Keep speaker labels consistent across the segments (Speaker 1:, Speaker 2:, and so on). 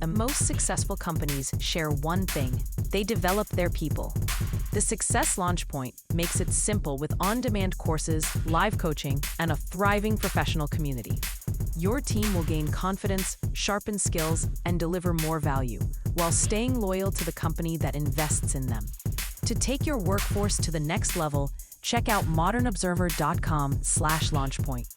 Speaker 1: And most successful companies share one thing: they develop their people. The Success Launch Point makes it simple with on-demand courses, live coaching, and a thriving professional community. Your team will gain confidence, sharpen skills, and deliver more value, while staying loyal to the company that invests in them. To take your workforce to the next level, check out modernobserver.com/launchpoint.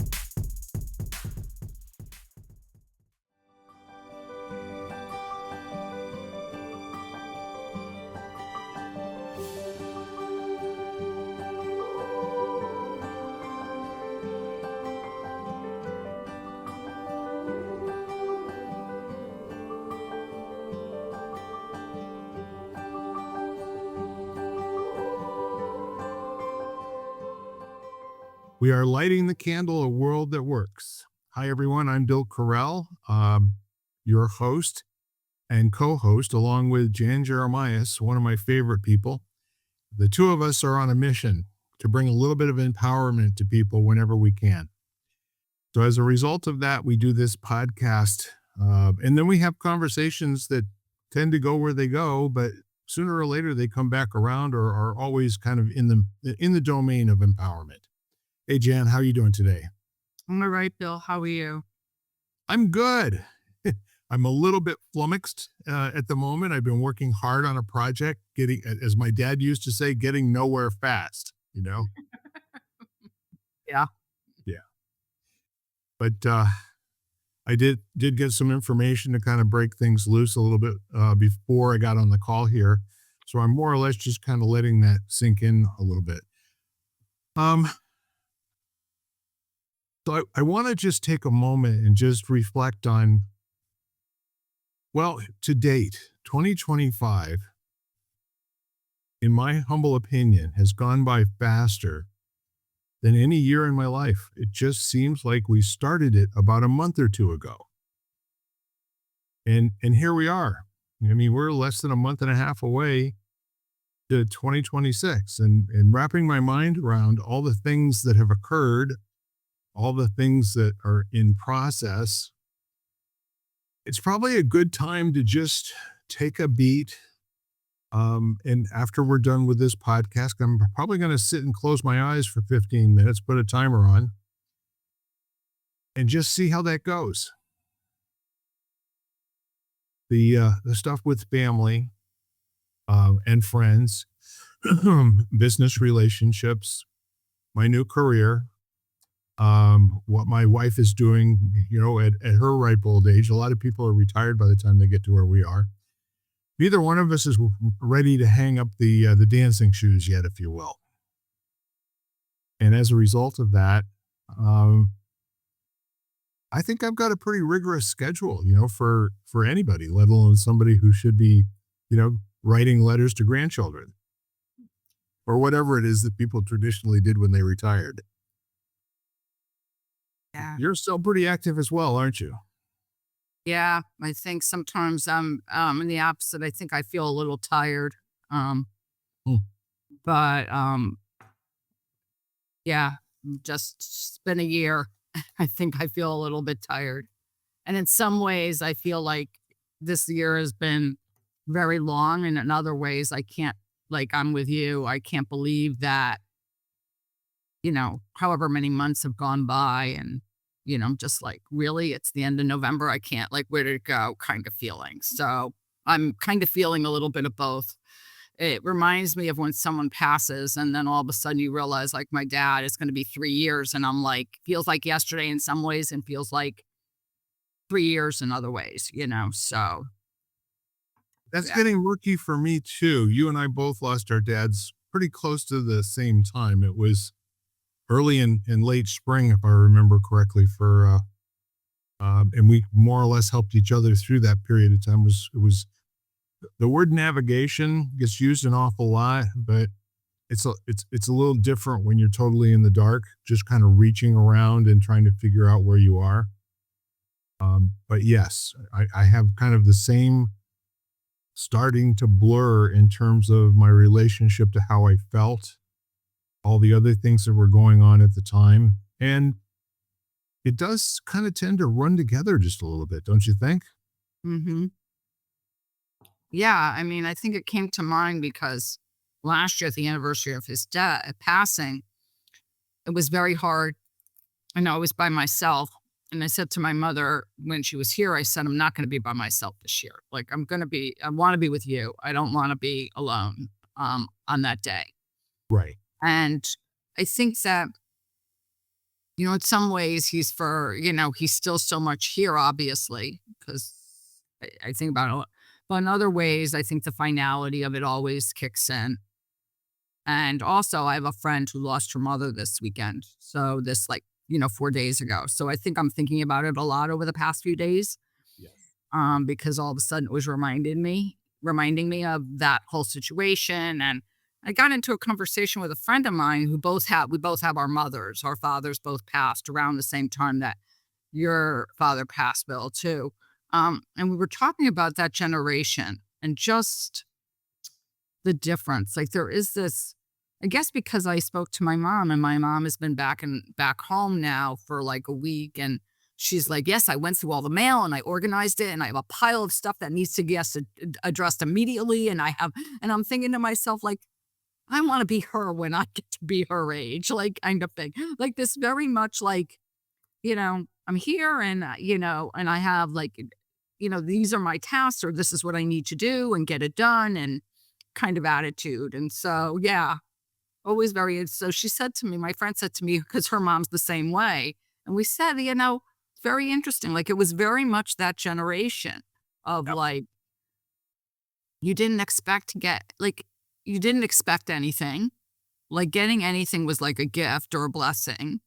Speaker 2: We are lighting the candle, a world that works. Hi, everyone. I'm Bill Correll, your host and co-host, along with Jan Jeremias, one of my favorite people. The two of us are on a mission to bring a little bit of empowerment to people whenever we can. So as a result of that, we do this podcast, and then we have conversations that tend to go where they go, but sooner or later they come back around or are always kind of in the domain of empowerment. Hey, Jan, how are you doing today?
Speaker 3: I'm all right, Bill. How are you?
Speaker 2: I'm good. I'm a little bit flummoxed at the moment. I've been working hard on a project, getting, as my dad used to say, getting nowhere fast, you know?
Speaker 3: Yeah.
Speaker 2: Yeah. But I did get some information to kind of break things loose a little bit before I got on the call here. So I'm more or less just kind of letting that sink in a little bit. So I want to just take a moment and just reflect on, well, to date, 2025, in my humble opinion, has gone by faster than any year in my life. It just seems like we started it about a month or two ago. And here we are. I mean, we're less than a month and a half away to 2026, and wrapping my mind around all the things that have occurred, all the things that are in process, it's probably a good time to just take a beat. And after we're done with this podcast, I'm probably going to sit and close my eyes for 15 minutes, put a timer on, and just see how that goes. The stuff with family and friends, business relationships, my new career, what my wife is doing, at her ripe old age. A lot of people are retired by the time they get to where we are. Neither one of us is ready to hang up the dancing shoes yet, if you will. And as a result of that, I think I've got a pretty rigorous schedule, for anybody, let alone somebody who should be, writing letters to grandchildren or whatever it is that people traditionally did when they retired.
Speaker 3: Yeah.
Speaker 2: You're still pretty active as well, aren't you?
Speaker 3: Yeah. I think sometimes I'm in the opposite. I think I feel a little tired. But yeah, it's been a year. I think I feel a little bit tired. And in some ways, I feel like this year has been very long. And in other ways, I can't, like I'm with you, I can't believe that, however many months have gone by, and, I'm just like, really, it's the end of November. I can't, like, where did it go kind of feeling. So I'm kind of feeling a little bit of both. It reminds me of when someone passes and then all of a sudden you realize, like my dad, it's going to be 3 years. And I'm like, feels like yesterday in some ways and feels like 3 years in other ways, so.
Speaker 2: That's
Speaker 3: Yeah.
Speaker 2: getting murky for me too. You and I both lost our dads pretty close to the same time. It was early and late spring, if I remember correctly, and we more or less helped each other through that period of time. It was the word navigation gets used an awful lot, but it's a little different when you're totally in the dark, just kind of reaching around and trying to figure out where you are. But yes, I have kind of the same starting to blur in terms of my relationship to how I felt, all the other things that were going on at the time. And it does kind of tend to run together just a little bit, don't you think?
Speaker 3: Mm-hmm. Yeah, I mean, I think it came to mind because last year, at the anniversary of his death passing, it was very hard. I know I was by myself. And I said to my mother when she was here, I said, I'm not going to be by myself this year. Like, I want to be with you. I don't want to be alone on that day.
Speaker 2: Right.
Speaker 3: And I think that, in some ways he's still so much here, obviously, because I think about it. But in other ways, I think the finality of it always kicks in. And also, I have a friend who lost her mother this weekend. So this, 4 days ago. So I think I'm thinking about it a lot over the past few days,
Speaker 2: Yes.
Speaker 3: because all of a sudden it was reminding me of that whole situation. And I got into a conversation with a friend of mine we both have our fathers both passed around the same time that your father passed, Bill, too. And we were talking about that generation and just the difference. Like, there is this, I guess, because I spoke to my mom, and my mom has been back home now for like a week, and she's like, yes, I went through all the mail and I organized it, and I have a pile of stuff that needs to get addressed immediately. And I'm thinking to myself, like, I want to be her when I get to be her age, like, kind of thing. Like, this very much like, I'm here, and and I have, like, these are my tasks, or this is what I need to do and get it done, and kind of attitude. And so, yeah, always very. So she said to me, my friend said to me, because her mom's the same way. And we said, very interesting. Like, it was very much that generation of
Speaker 2: Yep.
Speaker 3: like, you didn't expect you didn't expect anything. Like, getting anything was like a gift or a blessing.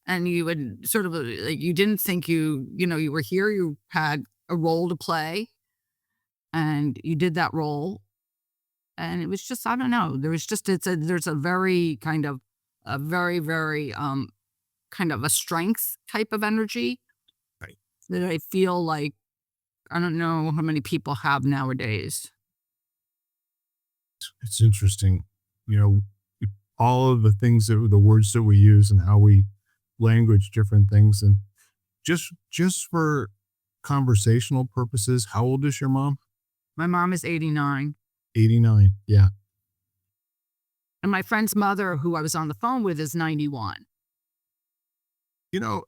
Speaker 3: And you would sort of, like, you didn't think you were here, you had a role to play, and you did that role. And it was just, I don't know, there's a very kind of, a very, very, kind of a strength type of energy
Speaker 2: Right.
Speaker 3: that I feel like, I don't know how many people have nowadays.
Speaker 2: It's interesting, you know, all of the things the words that we use and how we language different things. And just for conversational purposes, how old is your mom?
Speaker 3: My mom is 89.
Speaker 2: 89. Yeah.
Speaker 3: And my friend's mother, who I was on the phone with, is 91.
Speaker 2: You know,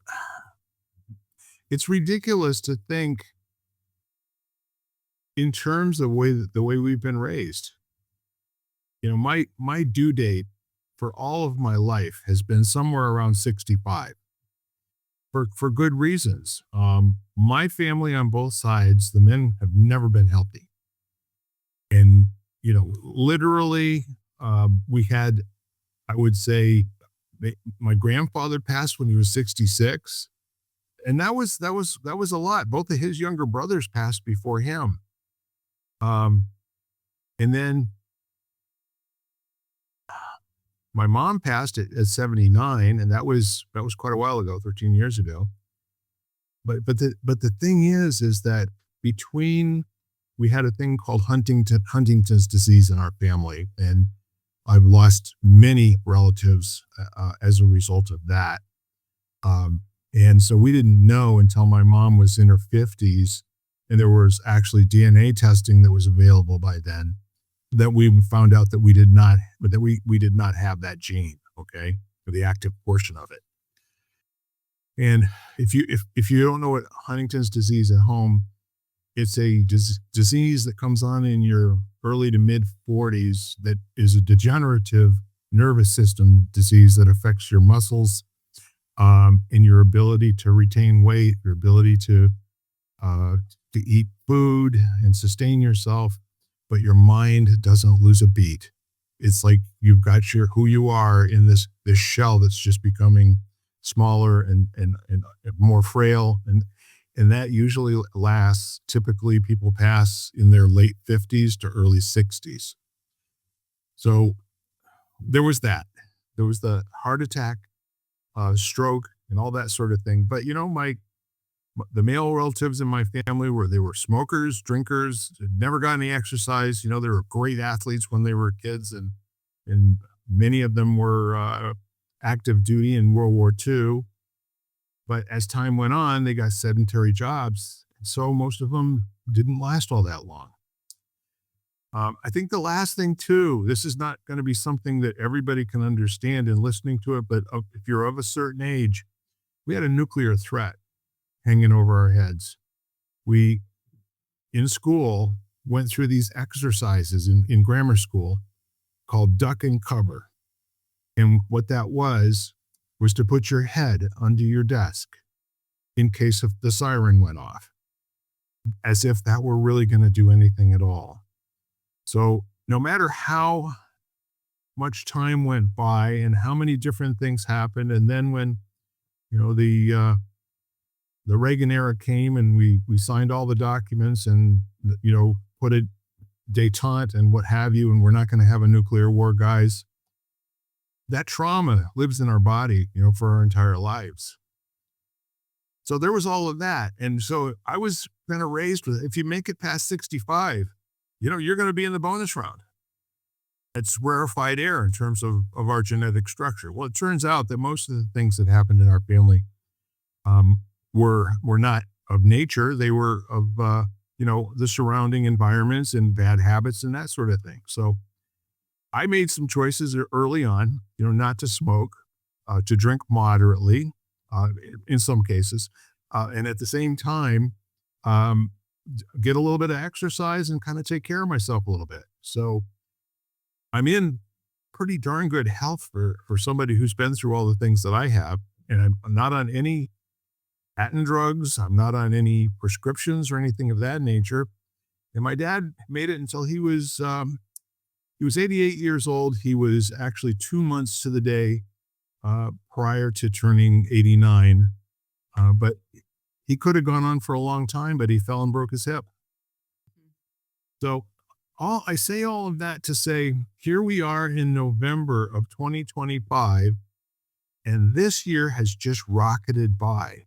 Speaker 2: it's ridiculous to think in terms of the way we've been raised. My due date for all of my life has been somewhere around 65 for good reasons. My family on both sides, the men have never been healthy. And, literally, we had, I would say, my grandfather passed when he was 66. And that was a lot. Both of his younger brothers passed before him. And then my mom passed at 79, and that was quite a while ago, 13 years ago. But the thing is that between we had a thing called Huntington's disease in our family, and I've lost many relatives as a result of that. And so we didn't know until my mom was in her 50s, and there was actually DNA testing that was available by then, that we found out that we did not have that gene, okay, or the active portion of it. And if you don't know what Huntington's disease at home, it's a disease that comes on in your early to mid 40s that is a degenerative nervous system disease that affects your muscles, and your ability to retain weight, your ability to eat food and sustain yourself, but your mind doesn't lose a beat. It's like you've got who you are in this shell that's just becoming smaller and more frail, and that usually lasts. Typically, people pass in their late 50s to early 60s. So there was that. There was the heart attack, stroke, and all that sort of thing. But the male relatives in my family were smokers, drinkers, had never got any exercise. They were great athletes when they were kids, and many of them were active duty in World War II. But as time went on, they got sedentary jobs, and so most of them didn't last all that long. I think the last thing too, this is not going to be something that everybody can understand in listening to it, but if you're of a certain age, we had a nuclear threat hanging over our heads. We, in school, went through these exercises in grammar school called duck and cover. And what that was to put your head under your desk in case if the siren went off, as if that were really going to do anything at all. So no matter how much time went by and how many different things happened, and then when, the Reagan era came and we signed all the documents and, put a detente and what have you, and we're not going to have a nuclear war, guys. That trauma lives in our body, for our entire lives. So there was all of that. And so I was kind of raised with, if you make it past 65, you're going to be in the bonus round. It's rarefied air in terms of our genetic structure. Well, it turns out that most of the things that happened in our family were not of nature. They were of, the surrounding environments and bad habits and that sort of thing. So I made some choices early on, not to smoke, to drink moderately, in some cases, and at the same time, get a little bit of exercise and kind of take care of myself a little bit. So I'm in pretty darn good health for somebody who's been through all the things that I have, and I'm not on any patent drugs. I'm not on any prescriptions or anything of that nature. And my dad made it until he was 88 years old. He was actually 2 months to the day prior to turning 89. But he could have gone on for a long time, but he fell and broke his hip. So I say all of that to say, here we are in November of 2025, and this year has just rocketed by.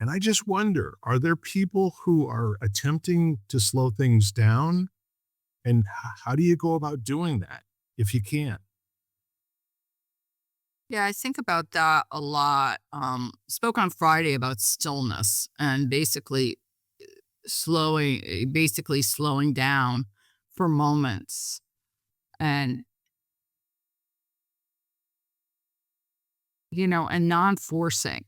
Speaker 2: And I just wonder, are there people who are attempting to slow things down? And how do you go about doing that if you can?
Speaker 3: Yeah, I think about that a lot. Spoke on Friday about stillness and basically slowing down for moments and, and non-forcing,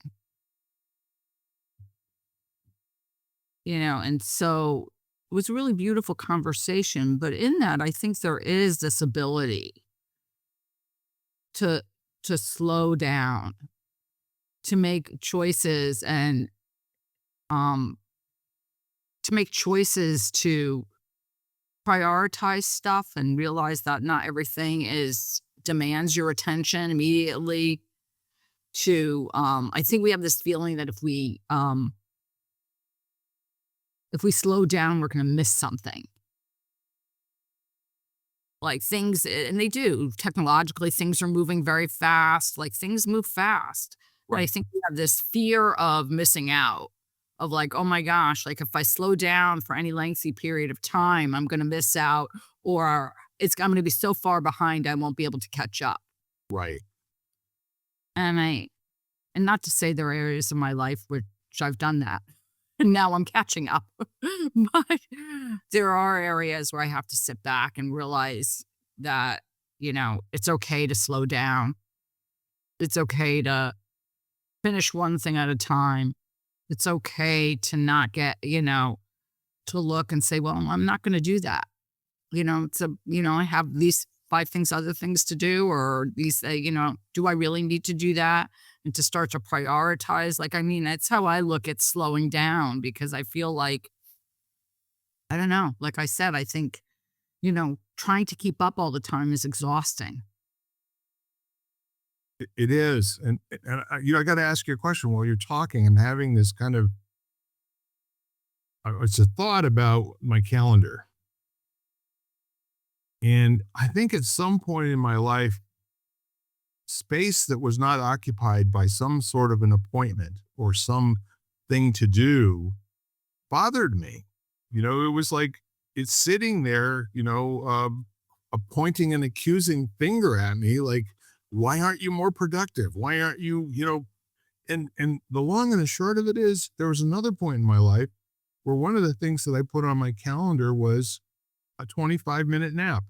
Speaker 3: and so it was a really beautiful conversation. But in that, I think there is this ability to slow down, to make choices and to make choices to prioritize stuff and realize that not everything demands your attention immediately. I think we have this feeling that if we slow down, we're going to miss something. Like things, and they do, technologically, things are moving very fast. Like things move fast. Right. But I think we have this fear of missing out, of like, oh my gosh, like if I slow down for any lengthy period of time, I'm going to miss out, or I'm going to be so far behind, I won't be able to catch up.
Speaker 2: Right.
Speaker 3: And not to say there are areas of my life which I've done that. And now I'm catching up. But there are areas where I have to sit back and realize that, it's okay to slow down. It's okay to finish one thing at a time. It's okay to not get, to look and say, well, I'm not going to do that. I have these 5 other things to do, or these, do I really need to do that? And to start to prioritize. That's how I look at slowing down, because I feel like, I don't know, like I said, I think, trying to keep up all the time is exhausting.
Speaker 2: It is. And I got to ask you a question while you're talking. I'm having this kind of, it's a thought about my calendar. And I think at some point in my life, space that was not occupied by some sort of an appointment or some thing to do bothered me. It was like it's sitting there, pointing an accusing finger at me, like, why aren't you more productive? Why aren't you, and the long and the short of it is, there was another point in my life where one of the things that I put on my calendar was a 25-minute nap.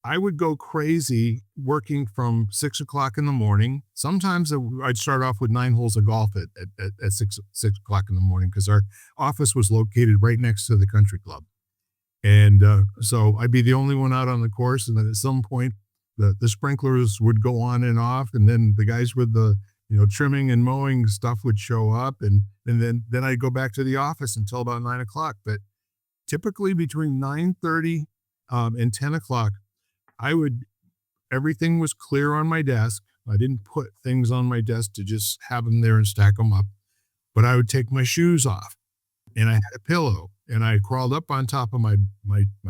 Speaker 2: I would go crazy working from 6 o'clock in the morning. Sometimes I'd start off with 9 holes of golf at 6 o'clock in the morning because our office was located right next to the country club. And so I'd be the only one out on the course. And then at some point, the sprinklers would go on and off. And then the guys with the, trimming and mowing stuff would show up. And then I'd go back to the office until about 9 o'clock. But typically between 9:30 and 10 o'clock, everything was clear on my desk. I didn't put things on my desk to just have them there and stack them up, but I would take my shoes off and I had a pillow and I crawled up on top of my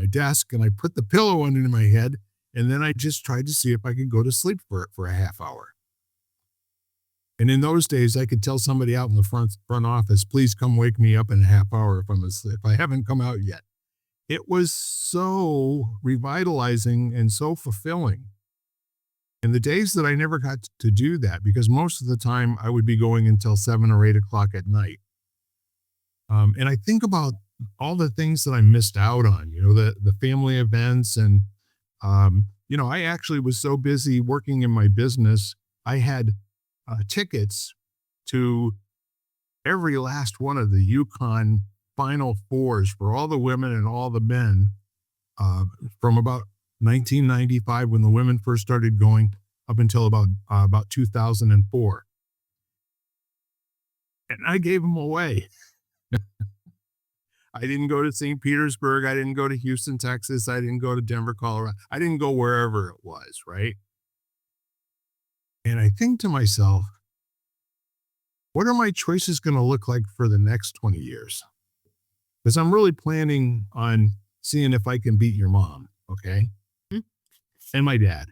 Speaker 2: desk and I put the pillow under my head. And then I just tried to see if I could go to sleep for a half hour. And in those days, I could tell somebody out in the front office, please come wake me up in a half hour if I'm asleep, if I haven't come out yet. It was so revitalizing and so fulfilling. And the days that I never got to do that, because most of the time I would be going until 7 or 8 o'clock at night. And I think about all the things that I missed out on, the family events. And, I actually was so busy working in my business, I had tickets to every last one of the Yukon Final Fours for all the women and all the men from about 1995 when the women first started going up until about 2004. And I gave them away. I didn't go to St. Petersburg. I didn't go to Houston, Texas. I didn't go to Denver, Colorado. I didn't go wherever it was, right? And I think to myself, what are my choices going to look like for the next 20 years? Because I'm really planning on seeing if I can beat your mom, okay?
Speaker 3: Mhm.
Speaker 2: And my dad.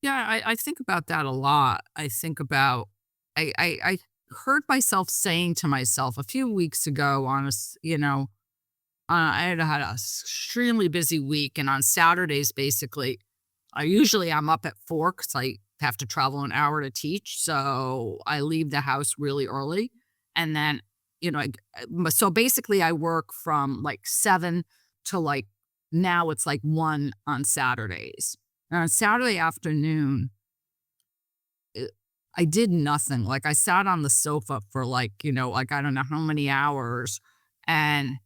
Speaker 3: Yeah, I think about that a lot. I think about, I heard myself saying to myself a few weeks ago I had had a extremely busy week. And on Saturdays, basically, I'm up at 4 because I have to travel an hour to teach. So I leave the house really early. And then, so basically I work from like 7 to like, now it's like 1 on Saturdays. And on Saturday afternoon, I did nothing. Like I sat on the sofa for like I don't know how many hours. And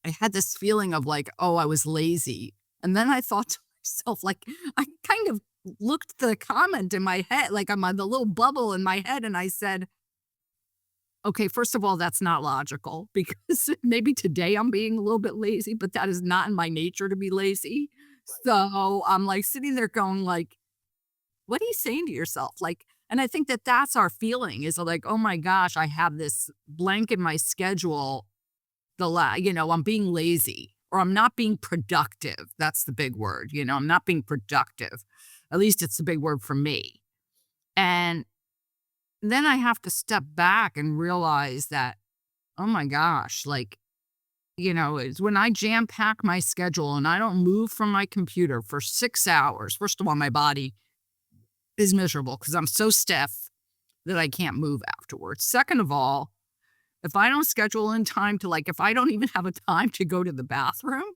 Speaker 3: I had this feeling of like, oh, I was lazy. And then I thought to myself, like, I kind of looked at the comment in my head, like I'm on the little bubble in my head. And I said, okay, first of all, that's not logical because maybe today I'm being a little bit lazy, but that is not in my nature to be lazy. So I'm like sitting there going like, what are you saying to yourself? Like, and I think that that's our feeling is like, oh my gosh, I have this blank in my schedule. I'm being lazy or I'm not being productive. That's the big word. I'm not being productive. At least it's the big word for me. And then I have to step back and realize that, oh my gosh, like, it's when I jam pack my schedule and I don't move from my computer for 6 hours. First of all, my body is miserable because I'm so stiff that I can't move afterwards. Second of all, if I don't schedule in time to if I don't even have a time to go to the bathroom,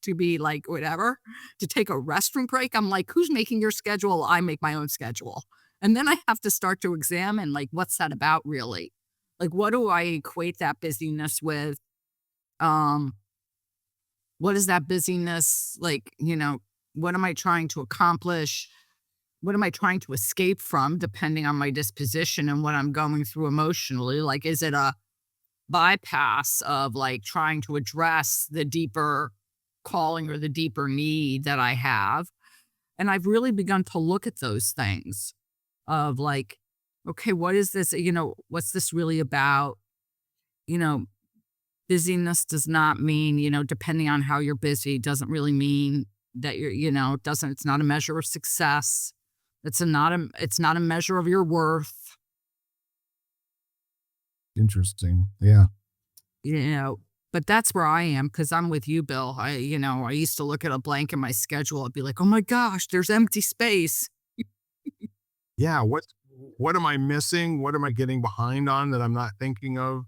Speaker 3: to be like whatever, to take a restroom break, I'm like, who's making your schedule? I make my own schedule. And then I have to start to examine what's that about really? Like, what do I equate that busyness with? What is that busyness what am I trying to accomplish? What am I trying to escape from, depending on my disposition and what I'm going through emotionally? Like, is it a bypass of trying to address the deeper calling or the deeper need that I have? And I've really begun to look at those things of okay, what is this? What's this really about? Busyness does not mean, depending on how you're busy, doesn't really mean that it's not a measure of success. It's not a measure of your worth.
Speaker 2: Interesting. Yeah.
Speaker 3: But that's where I am because I'm with you, Bill. I used to look at a blank in my schedule. I'd be like, oh my gosh, there's empty space.
Speaker 2: Yeah. What am I missing? What am I getting behind on that I'm not thinking of?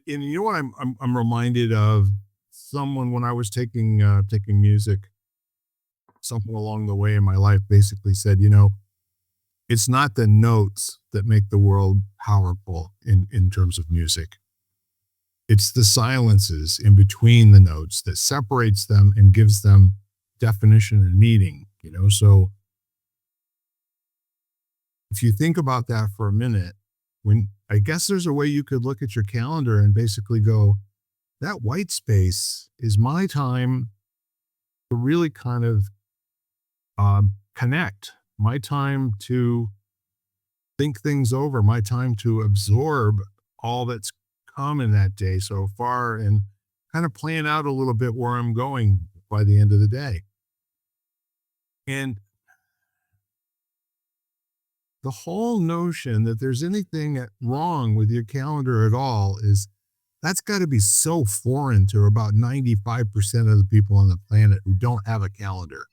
Speaker 2: And you know what I'm reminded of someone when I was taking music, something along the way in my life basically said, it's not the notes that make the world powerful in terms of music. It's the silences in between the notes that separates them and gives them definition and meaning. So if you think about that for a minute, when I guess there's a way you could look at your calendar and basically go, that white space is my time to really kind of connect, my time to think things over, my time to absorb all that's come in that day so far and kind of plan out a little bit where I'm going by the end of the day. And the whole notion that there's anything wrong with your calendar at all that's got to be so foreign to about 95% of the people on the planet who don't have a calendar.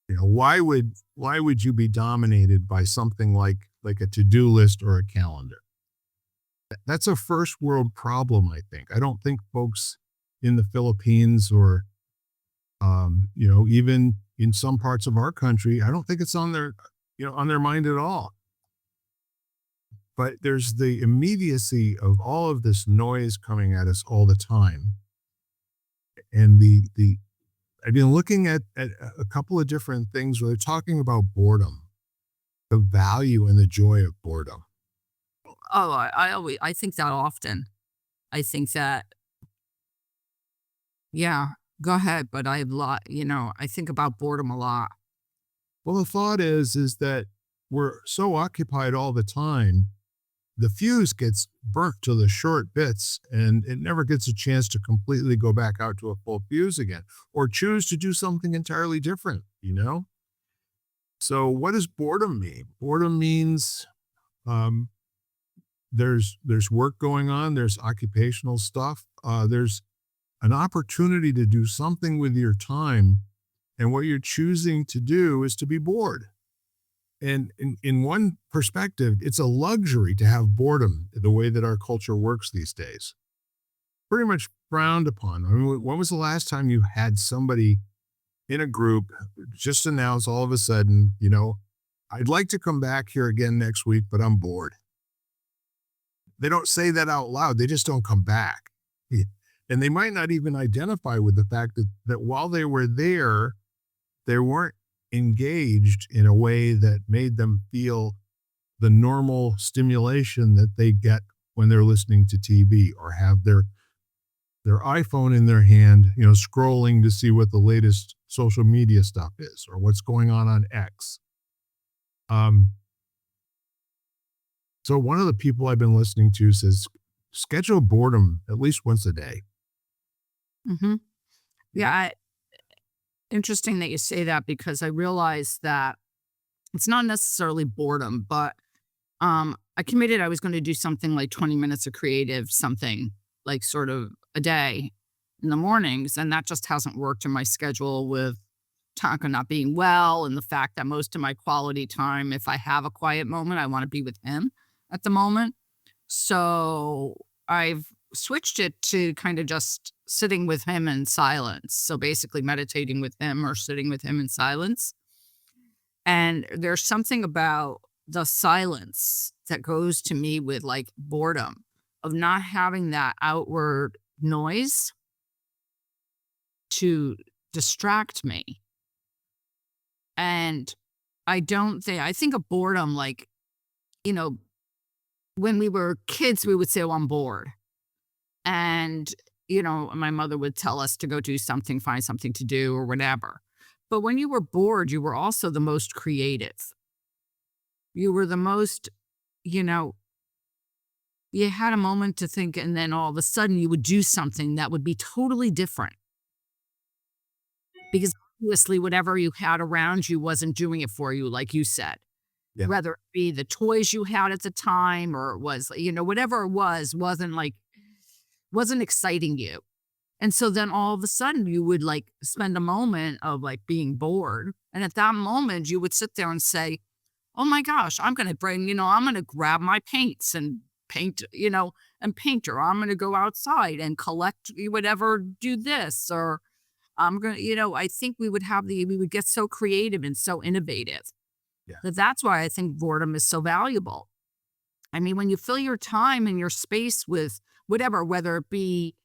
Speaker 2: Why would you be dominated by something like a to-do list or a calendar? That's a first world problem, I think. I don't think folks in the Philippines or even in some parts of our country, I don't think it's on their mind at all. But there's the immediacy of all of this noise coming at us all the time. And I've been looking at a couple of different things where they're talking about boredom, the value and the joy of boredom.
Speaker 3: Oh, I think that often. I think that, yeah, go ahead. But I have a lot, I think about boredom a lot.
Speaker 2: Well, the thought is that we're so occupied all the time, the fuse gets burnt to the short bits and it never gets a chance to completely go back out to a full fuse again or choose to do something entirely different. So what does boredom mean? Boredom means there's work going on, there's occupational stuff, there's an opportunity to do something with your time, and what you're choosing to do is to be bored. And in one perspective, it's a luxury to have boredom the way that our culture works these days. Pretty much frowned upon. I mean, when was the last time you had somebody in a group just announce all of a sudden, I'd like to come back here again next week, but I'm bored. They don't say that out loud. They just don't come back. And they might not even identify with the fact that while they were there, they weren't engaged in a way that made them feel the normal stimulation that they get when they're listening to TV or have their iPhone in their hand, scrolling to see what the latest social media stuff is or what's going on X. So one of the people I've been listening to says, schedule boredom at least once a day.
Speaker 3: Mm-hmm. Yeah. Interesting that you say that because I realize that it's not necessarily boredom, but I committed I was going to do something like 20 minutes of creative, something like sort of a day in the mornings. And that just hasn't worked in my schedule with Tonka not being well and the fact that most of my quality time, if I have a quiet moment, I want to be with him at the moment. So I've switched it to kind of just sitting with him in silence. So basically meditating with him or sitting with him in silence. And there's something about the silence that goes to me with like boredom of not having that outward noise to distract me. And I think of boredom like, when we were kids, we would say, oh, I'm bored. And, my mother would tell us to go do something, find something to do or whatever. But when you were bored, you were also the most creative. You were the most, you had a moment to think and then all of a sudden you would do something that would be totally different. Because obviously whatever you had around you wasn't doing it for you, like you said.
Speaker 2: Yeah.
Speaker 3: Whether it be the toys you had at the time or it was, whatever it wasn't exciting you. And so then all of a sudden you would like spend a moment of like being bored. And at that moment you would sit there and say, oh my gosh, I'm going to grab my paints and paint, and paint, or I'm going to go outside and collect whatever, do this, or I'm going to, I think we would get so creative and so innovative.
Speaker 2: Yeah.
Speaker 3: That's why I think boredom is so valuable. I mean, when you fill your time and your space with whatever, whether it be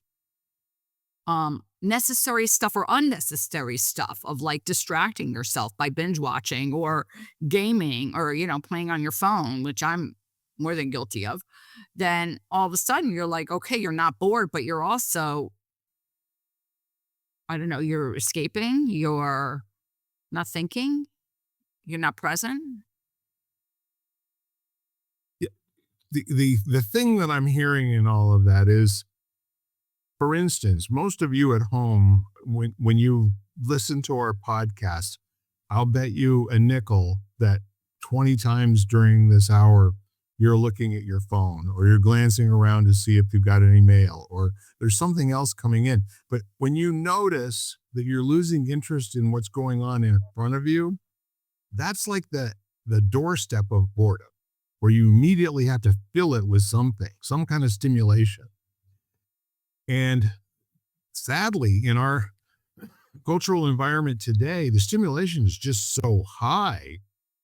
Speaker 3: necessary stuff or unnecessary stuff of like distracting yourself by binge watching or gaming or, playing on your phone, which I'm more than guilty of, then all of a sudden you're like, okay, you're not bored, but you're also, I don't know, you're escaping, you're not thinking, you're not present.
Speaker 2: Yeah. The thing that I'm hearing in all of that is, for instance, most of you at home, when you listen to our podcast, I'll bet you a nickel that 20 times during this hour, you're looking at your phone or you're glancing around to see if you've got any mail or there's something else coming in. But when you notice that you're losing interest in what's going on in front of you, that's like the doorstep of boredom, where you immediately have to fill it with something, some kind of stimulation. And sadly, in our cultural environment today, the stimulation is just so high.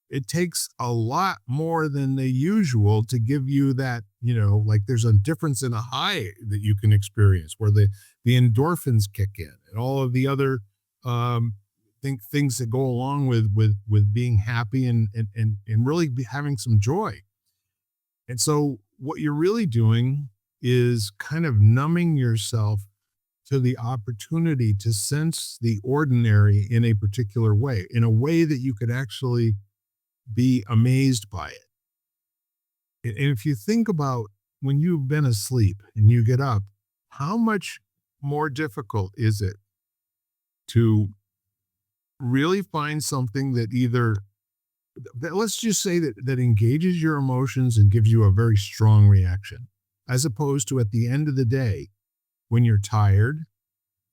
Speaker 2: It takes a lot more than the usual to give you that, like there's a difference in a high that you can experience where the endorphins kick in and all of the other things that go along with being happy and really having some joy. And so what you're really doing is kind of numbing yourself to the opportunity to sense the ordinary in a particular way, in a way that you could actually be amazed by it. And if you think about when you've been asleep and you get up, how much more difficult is it to really find something that let's just say that engages your emotions and gives you a very strong reaction, as opposed to at the end of the day, when you're tired,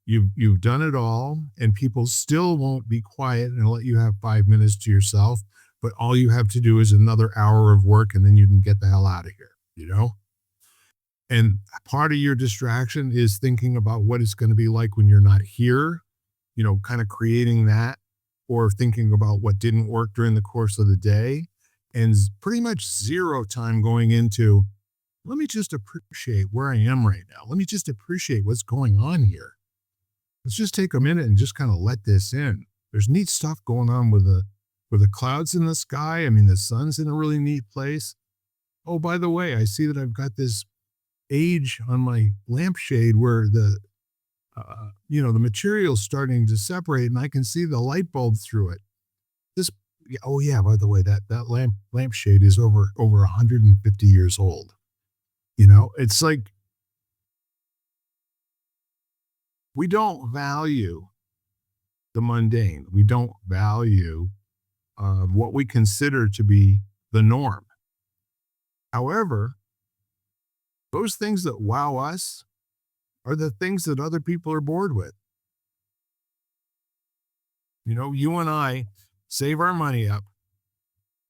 Speaker 2: you've done it all, and people still won't be quiet and let you have 5 minutes to yourself, but all you have to do is another hour of work and then you can get the hell out of here, And part of your distraction is thinking about what it's going to be like when you're not here, kind of creating that, or thinking about what didn't work during the course of the day, and pretty much zero time going into, let me just appreciate where I am right now. Let me just appreciate what's going on here. Let's just take a minute and just kind of let this in. There's neat stuff going on with the clouds in the sky. I mean, the sun's in a really neat place. Oh, by the way, I see that I've got this age on my lampshade where the material's starting to separate and I can see the light bulb through it. Oh yeah, by the way, that lampshade is over 150 years old. It's like we don't value the mundane. We don't value what we consider to be the norm. However, those things that wow us are the things that other people are bored with. You and I save our money up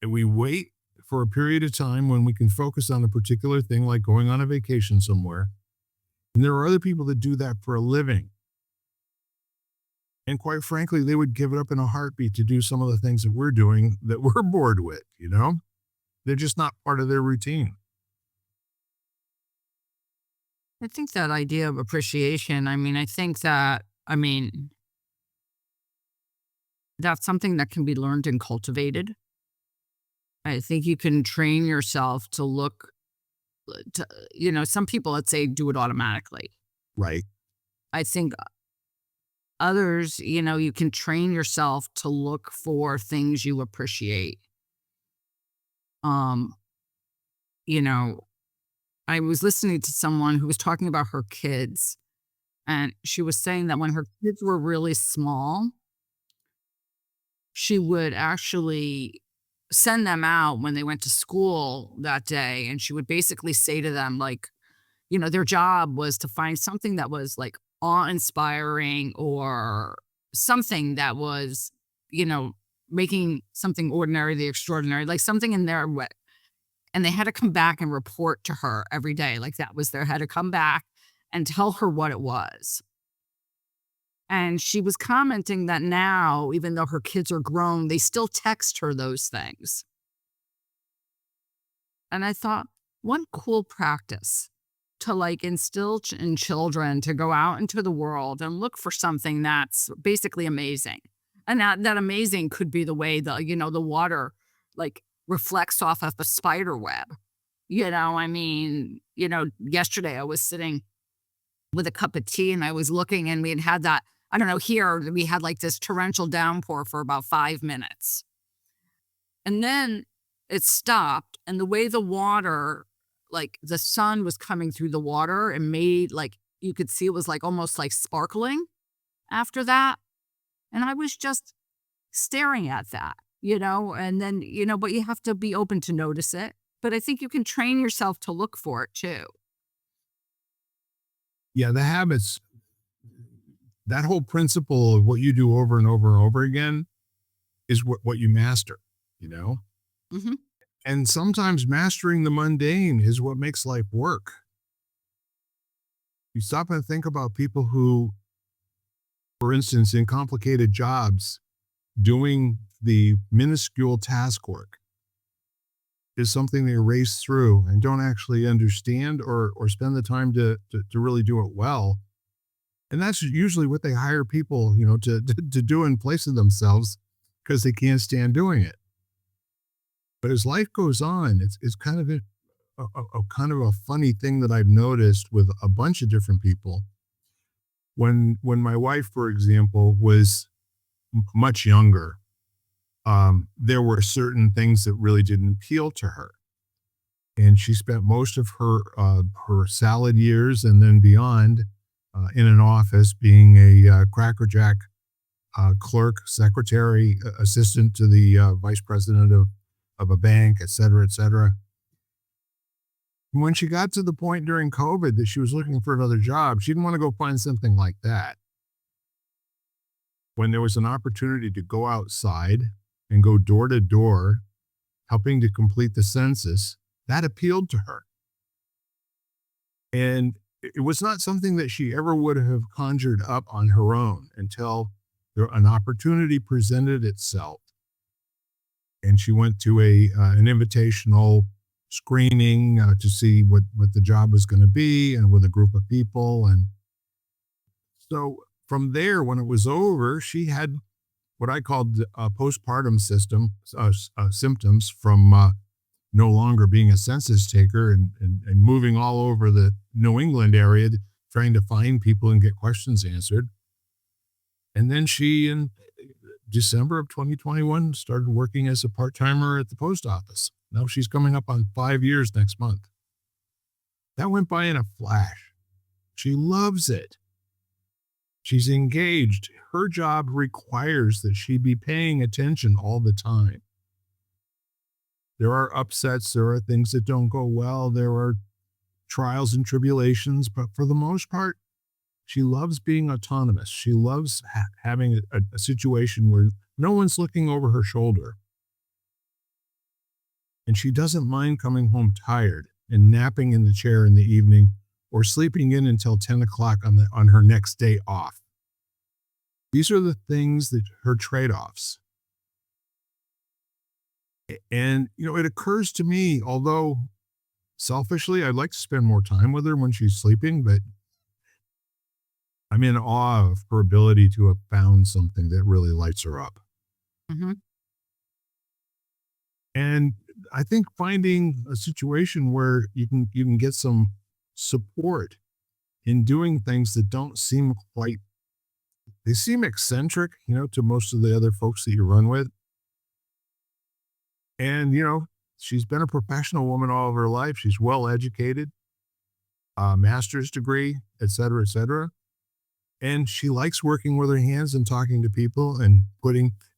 Speaker 2: and we wait for a period of time when we can focus on a particular thing, like going on a vacation somewhere. And there are other people that do that for a living. And quite frankly, they would give it up in a heartbeat to do some of the things that we're doing that we're bored with, They're just not part of their routine.
Speaker 3: I think that idea of appreciation, that's something that can be learned and cultivated. I think you can train yourself to look some people, let's say, do it automatically.
Speaker 2: Right.
Speaker 3: I think others, you can train yourself to look for things you appreciate. I was listening to someone who was talking about her kids, and she was saying that when her kids were really small, she would actually send them out when they went to school that day, and she would basically say to them, like, their job was to find something that was like awe-inspiring or something that was, making something ordinary the extraordinary, like something in their way. And they had to come back and report to her every day. Like that was their had to come back and tell her what it was. And she was commenting that now, even though her kids are grown, they still text her those things. And I thought, one cool practice to like instill in children to go out into the world and look for something that's basically amazing. And that amazing could be the way the water like reflects off of a spider web. Yesterday I was sitting with a cup of tea and I was looking and we had that, I don't know, here we had like this torrential downpour for about 5 minutes. And then it stopped, and the way the water, like the sun was coming through the water and made like, you could see it was like almost like sparkling after that. And I was just staring at that, and then, but you have to be open to notice it. But I think you can train yourself to look for it too.
Speaker 2: Yeah, the habits, that whole principle of what you do over and over and over again is what you master, you know?
Speaker 3: Hmm.
Speaker 2: And sometimes mastering the mundane is what makes life work. You stop and think about people who, for instance, in complicated jobs, doing the minuscule task work is something they race through and don't actually understand or spend the time to really do it well. And that's usually what they hire people, to do in place of themselves because they can't stand doing it. But as life goes on, it's kind of a kind of a funny thing that I've noticed with a bunch of different people. When my wife, for example, was much younger, there were certain things that really didn't appeal to her, and she spent most of her salad years and then beyond in an office, being a crackerjack clerk, secretary, assistant to the vice president of a bank, et cetera, et cetera. When she got to the point during COVID that she was looking for another job, she didn't want to go find something like that. When there was an opportunity to go outside and go door to door, helping to complete the census, that appealed to her. And it was not something that she ever would have conjured up on her own until an opportunity presented itself. And she went to an invitational screening to see what the job was going to be, and with a group of people. And so from there, when it was over, she had what I called postpartum symptoms from no longer being a census taker and moving all over the New England area, trying to find people and get questions answered. And then she, in December of 2021, started working as a part-timer at the post office. Now she's coming up on 5 years next month. That went by in a flash. She loves it. She's engaged. Her job requires that she be paying attention all the time. There are upsets. There are things that don't go well. There are trials and tribulations. But for the most part, she loves being autonomous. She loves having a situation where no one's looking over her shoulder. And she doesn't mind coming home tired and napping in the chair in the evening or sleeping in until 10 o'clock on her next day off. These are the things that her trade-offs. And, it occurs to me, although selfishly, I'd like to spend more time with her when she's sleeping, but I'm in awe of her ability to have found something that really lights her up.
Speaker 3: Hmm.
Speaker 2: And I think finding a situation where you can get some support in doing things that don't seem they seem eccentric, to most of the other folks that you run with. And, she's been a professional woman all of her life. She's well educated, master's degree, et cetera, et cetera. And she likes working with her hands and talking to people and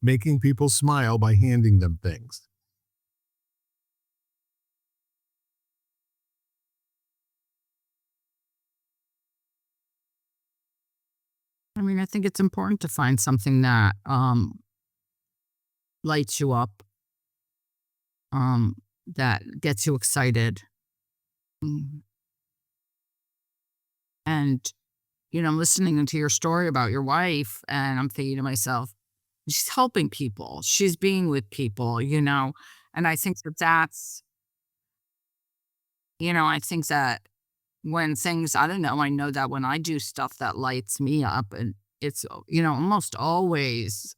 Speaker 2: making people smile by handing them things.
Speaker 3: I mean, I think it's important to find something that lights you up. Um, that gets you excited. Mm. And, I'm listening to your story about your wife, and I'm thinking to myself, she's helping people. She's being with people. And I think I think that when things, I don't know, I know that when I do stuff that lights me up, and it's, almost always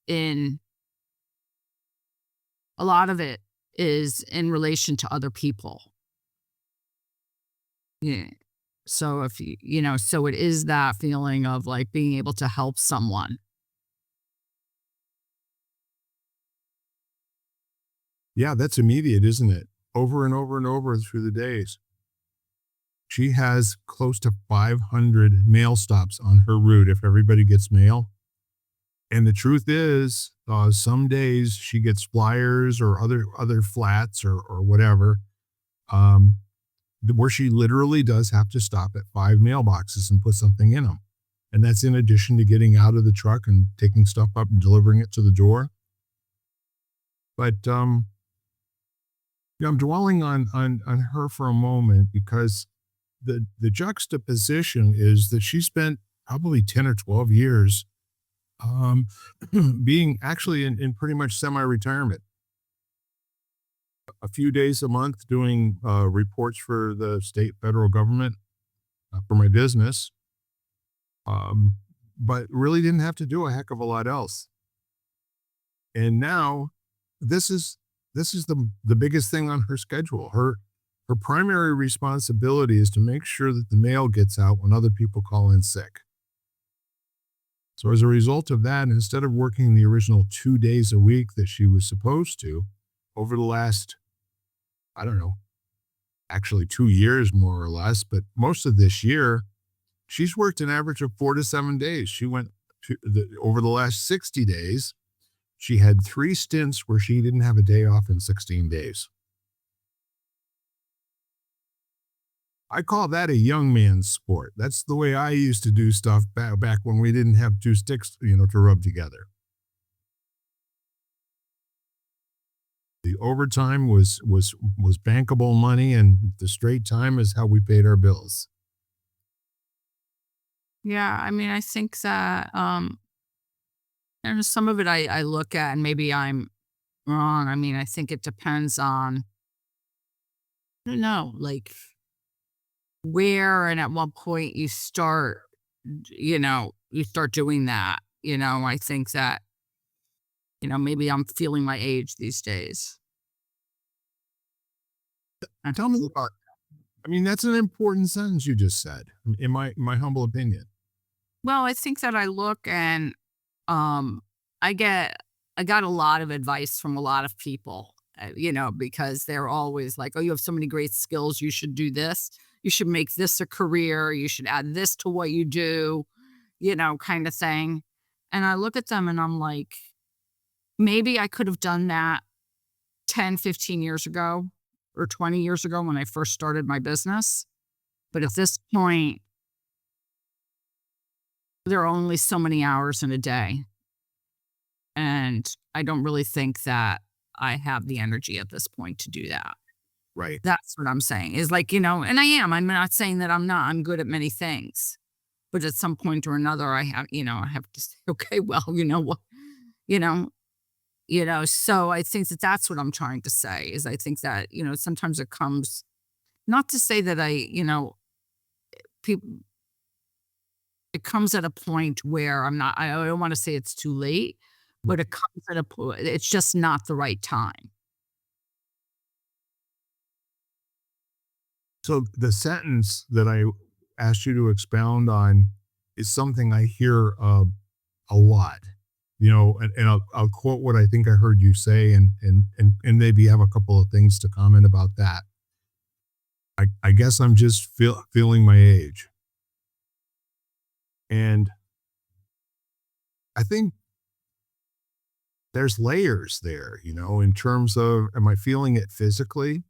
Speaker 3: in a lot of it is in relation to other people. Yeah. So if so it is that feeling of like being able to help someone.
Speaker 2: Yeah, that's immediate, isn't it? Over and over and over through the days. She has close to 500 mail stops on her route if everybody gets mail. And the truth is, some days she gets flyers or other flats or whatever, um, where she literally does have to stop at 5 mailboxes and put something in them. And that's in addition to getting out of the truck and taking stuff up and delivering it to the door. But I'm dwelling on her for a moment because the juxtaposition is that she spent probably 10 or 12 years um, being actually in pretty much semi-retirement. A few days a month doing reports for the state, federal government for my business, um, but really didn't have to do a heck of a lot else. And now this is the biggest thing on her schedule. Her primary responsibility is to make sure that the mail gets out when other people call in sick. So as a result of that, instead of working the original 2 days a week that she was supposed to, over the last, I don't know, actually 2 years more or less, but most of this year, she's worked an average of 4 to 7 days. She went over the last 60 days, she had 3 stints where she didn't have a day off in 16 days. I call that a young man's sport. That's the way I used to do stuff back when we didn't have 2 sticks, to rub together. The overtime was bankable money, and the straight time is how we paid our bills.
Speaker 3: Yeah, I mean, I think that and some of it I look at, and maybe I'm wrong. I mean, I think it depends on, I don't know, like where and at what point you start doing that. I think that, maybe I'm feeling my age these days.
Speaker 2: Tell me about, I mean, that's an important sentence you just said, in my humble opinion.
Speaker 3: Well, I think that I look and um I get I got a lot of advice from a lot of people, because they're always like, "Oh, you have so many great skills, you should do this. You should make this a career, you should add this to what you do," kind of thing. And I look at them and I'm like, maybe I could have done that 10, 15 years ago or 20 years ago when I first started my business. But at this point, there are only so many hours in a day. And I don't really think that I have the energy at this point to do that.
Speaker 2: Right.
Speaker 3: That's what I'm saying is like, and I'm not saying that I'm not, I'm good at many things, but at some point or another, I have to say, okay, well, you know what, you know, so I think that that's what I'm trying to say is I think that, sometimes it comes, not to say that people, it comes at a point where I don't want to say it's too late, but it comes at a point, it's just not the right time.
Speaker 2: So the sentence that I asked you to expound on is something I hear a lot, and I'll quote what I think I heard you say, and maybe have a couple of things to comment about that. I guess I'm just feeling my age, and I think there's layers there, in terms of, am I feeling it physically?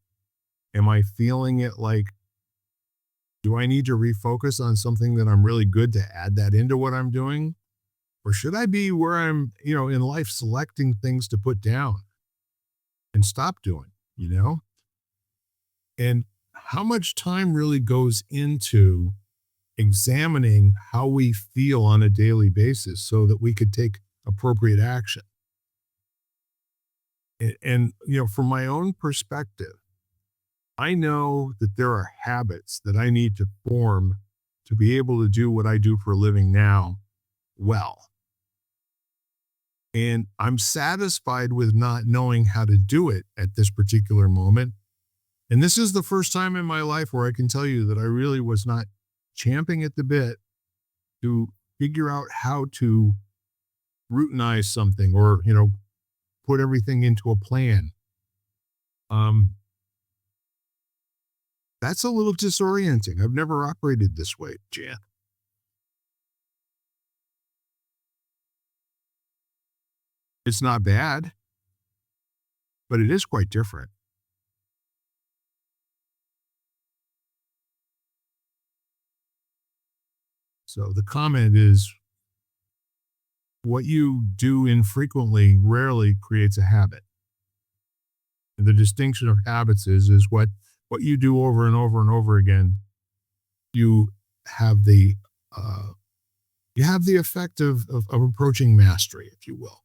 Speaker 2: Am I feeling it like, do I need to refocus on something that I'm really good to add that into what I'm doing? Or should I be where I'm, in life selecting things to put down and stop doing? you know? And how much time really goes into examining how we feel on a daily basis so that we could take appropriate action. And from my own perspective, I know that there are habits that I need to form to be able to do what I do for a living now well. And I'm satisfied with not knowing how to do it at this particular moment. And this is the first time in my life where I can tell you that I really was not champing at the bit to figure out how to routinize something or, put everything into a plan. That's a little disorienting. I've never operated this way, Jan. It's not bad, but it is quite different. So the comment is, what you do infrequently rarely creates a habit. And the distinction of habits is what you do over and over and over again. You have the effect of approaching mastery, if you will.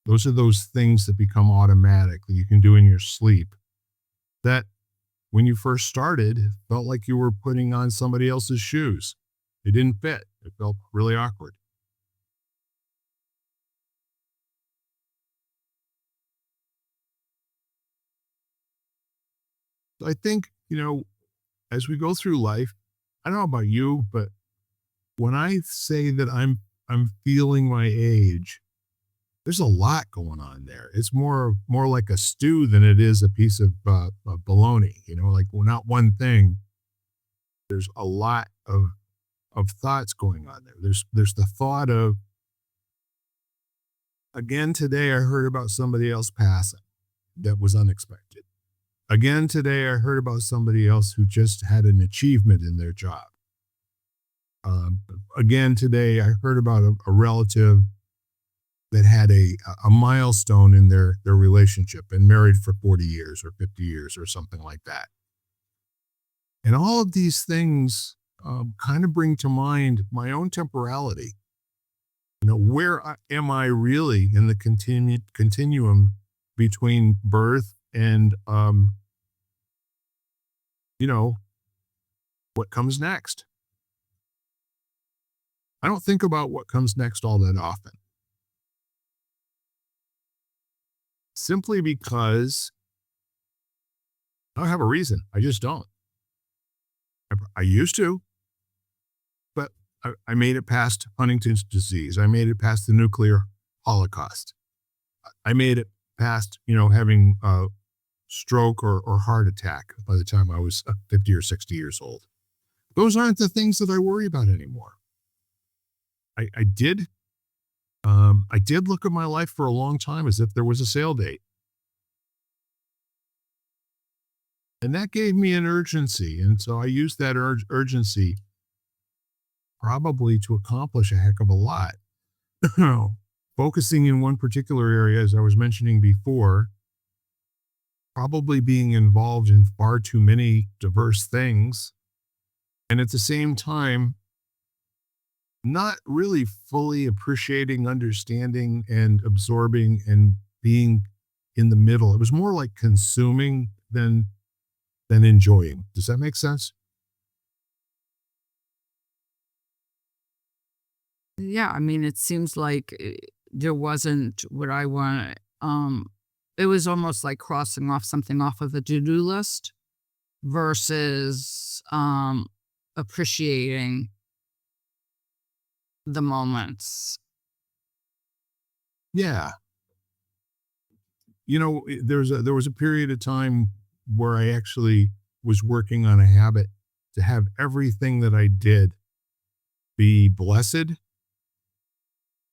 Speaker 2: Those are those things that become automatic that you can do in your sleep. That when you first started, it felt like you were putting on somebody else's shoes. It didn't fit. It felt really awkward. So I think, as we go through life, I don't know about you, but when I say that I'm feeling my age, there's a lot going on there. It's more like a stew than it is a piece of bologna. Like, well, not one thing. There's a lot of thoughts going on there. There's the thought of, again today I heard about somebody else passing that was unexpected. Again today I heard about somebody else who just had an achievement in their job. Again today I heard about a relative that had a milestone in their relationship and married for 40 years or 50 years or something like that. And all of these things kind of bring to mind my own temporality. Where am I really in the continuum between birth and, what comes next? I don't think about what comes next all that often. Simply because I don't have a reason. I just don't. I used to, but I made it past Huntington's disease. I made it past the nuclear holocaust. I made it past, having a stroke or heart attack by the time I was 50 or 60 years old. Those aren't the things that I worry about anymore. I did look at my life for a long time as if there was a sale date. And that gave me an urgency. And so I used that urgency probably to accomplish a heck of a lot. Focusing in one particular area, as I was mentioning before, probably being involved in far too many diverse things. And at the same time, not really fully appreciating, understanding, and absorbing and being in the middle. It was more like consuming than enjoying. Does that make sense?
Speaker 3: Yeah, I mean, it seems like there wasn't what I want. It was almost like crossing off something off of a to-do list versus appreciating the moments.
Speaker 2: Yeah. There was a period of time where I actually was working on a habit to have everything that I did be blessed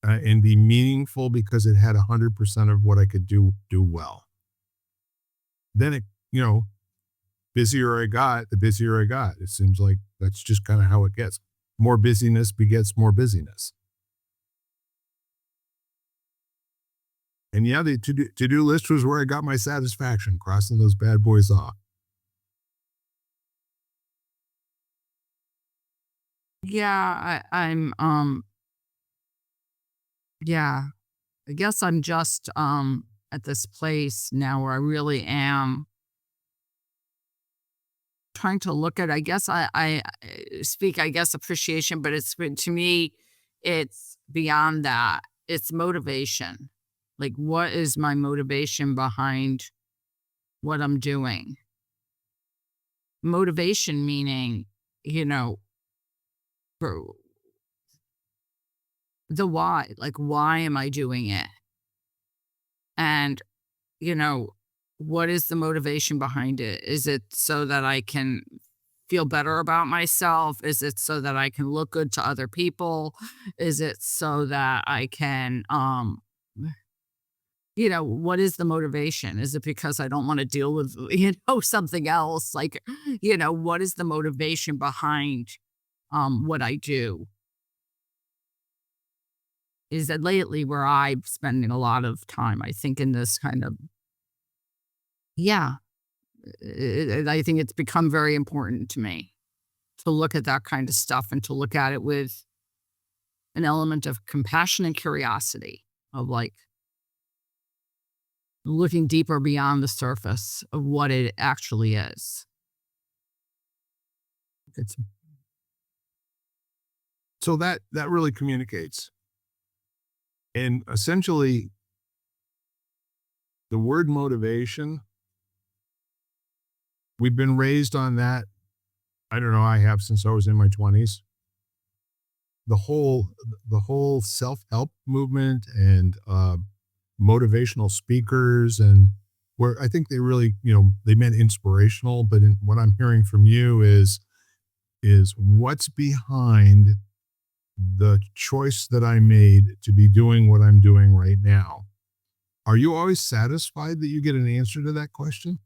Speaker 2: and be meaningful because it had 100% of what I could do well. Then the busier I got, the busier I got. It seems like that's just kind of how it gets. More busyness begets more busyness. And yeah, the to-do list was where I got my satisfaction, crossing those bad boys off.
Speaker 3: Yeah, yeah, I guess I'm just, at this place now where I really am trying to look at, I guess speak, I guess, appreciation, but it's been, to me, it's beyond that. It's motivation. Like, what is my motivation behind what I'm doing? Motivation meaning, you know, for the why. Like, why am I doing it? And, you know, what is the motivation behind it? Is it so that I can feel better about myself? Is it so that I can look good to other people? Is it so that I can, what is the motivation? Is it because I don't want to deal with, something else? Like, what is the motivation behind what I do? Is that lately where I'm spending a lot of time, I think, in this kind of, yeah, I think it's become very important to me to look at that kind of stuff and to look at it with an element of compassion and curiosity, of like looking deeper beyond the surface of what it actually is. It's
Speaker 2: So that really communicates. And essentially, the word motivation, we've been raised on that. I don't know, I have since I was in my 20s. The whole the whole self-help movement and motivational speakers, and where I think they really, they meant inspirational, but what I'm hearing from you is what's behind the choice that I made to be doing what I'm doing right now. Are you always satisfied that you get an answer to that question?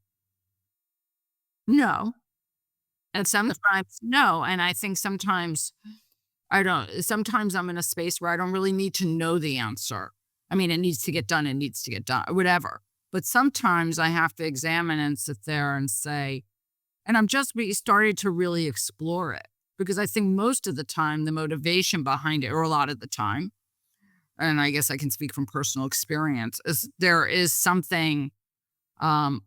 Speaker 3: no. And sometimes no. And I think sometimes sometimes I'm in a space where I don't really need to know the answer. I mean, it needs to get done, it needs to get done, or whatever. But sometimes I have to examine and sit there and say, and I'm just started to really explore it, because I think most of the time the motivation behind it, or a lot of the time, and I guess I can speak from personal experience, is there is something um,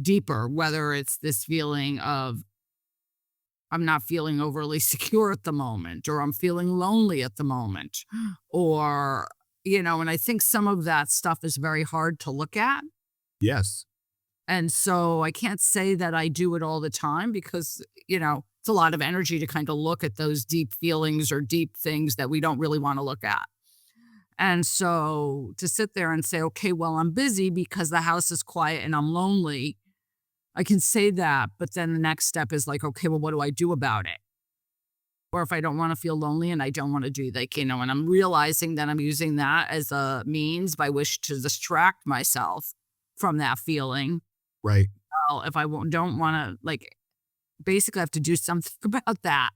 Speaker 3: deeper, whether it's this feeling of I'm not feeling overly secure at the moment, or I'm feeling lonely at the moment, or, and I think some of that stuff is very hard to look at.
Speaker 2: Yes.
Speaker 3: And so I can't say that I do it all the time because, it's a lot of energy to kind of look at those deep feelings or deep things that we don't really want to look at. And so to sit there and say, okay, well, I'm busy because the house is quiet and I'm lonely. I can say that, but then the next step is like, okay, well, what do I do about it? Or if I don't want to feel lonely and I don't want to do, like, and I'm realizing that I'm using that as a means by which to distract myself from that feeling.
Speaker 2: Right.
Speaker 3: Well, if I don't want to, like, basically I have to do something about that.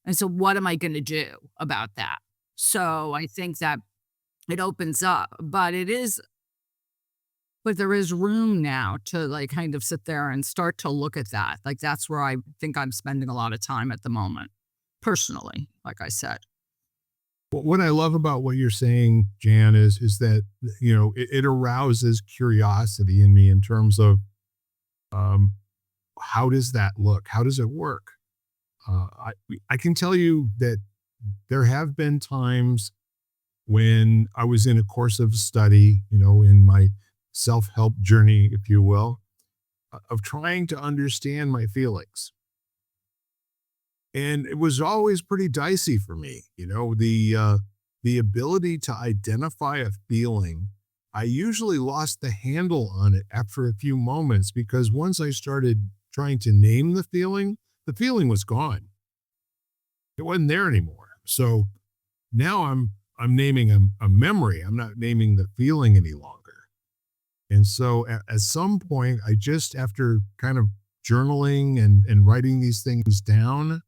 Speaker 3: And so what am I going to do about that? So I think that it opens up, but there is room now to, like, kind of sit there and start to look at that. Like, that's where I think I'm spending a lot of time at the moment, personally, like I said.
Speaker 2: What I love about what you're saying, Jan, is that it arouses curiosity in me in terms of um, how does that look? How does it work? I can tell you that there have been times when I was in a course of study, in my self-help journey, if you will, of trying to understand my feelings. And it was always pretty dicey for me, the ability to identify a feeling. I usually lost the handle on it after a few moments, because once I started trying to name the feeling was gone. It wasn't there anymore. So now I'm naming a memory. I'm not naming the feeling any longer. And so at some point, I just, after kind of journaling and writing these things down,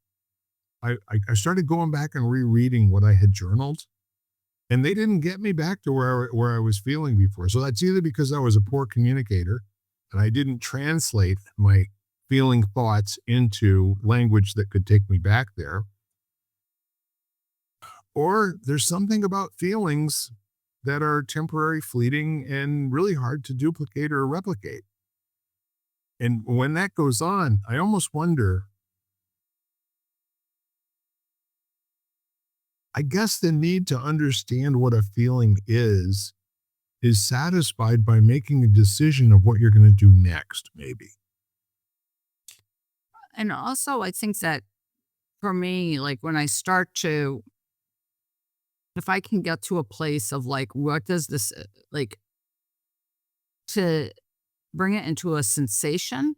Speaker 2: I started going back and rereading what I had journaled. And they didn't get me back to where I was feeling before. So that's either because I was a poor communicator and I didn't translate my feeling thoughts into language that could take me back there, or there's something about feelings that are temporary, fleeting, and really hard to duplicate or replicate. And when that goes on, I almost wonder, I guess the need to understand what a feeling is satisfied by making a decision of what you're going to do next, maybe.
Speaker 3: And also, I think that for me, like when I start to, if I can get to a place of like, what does this, like to bring it into a sensation,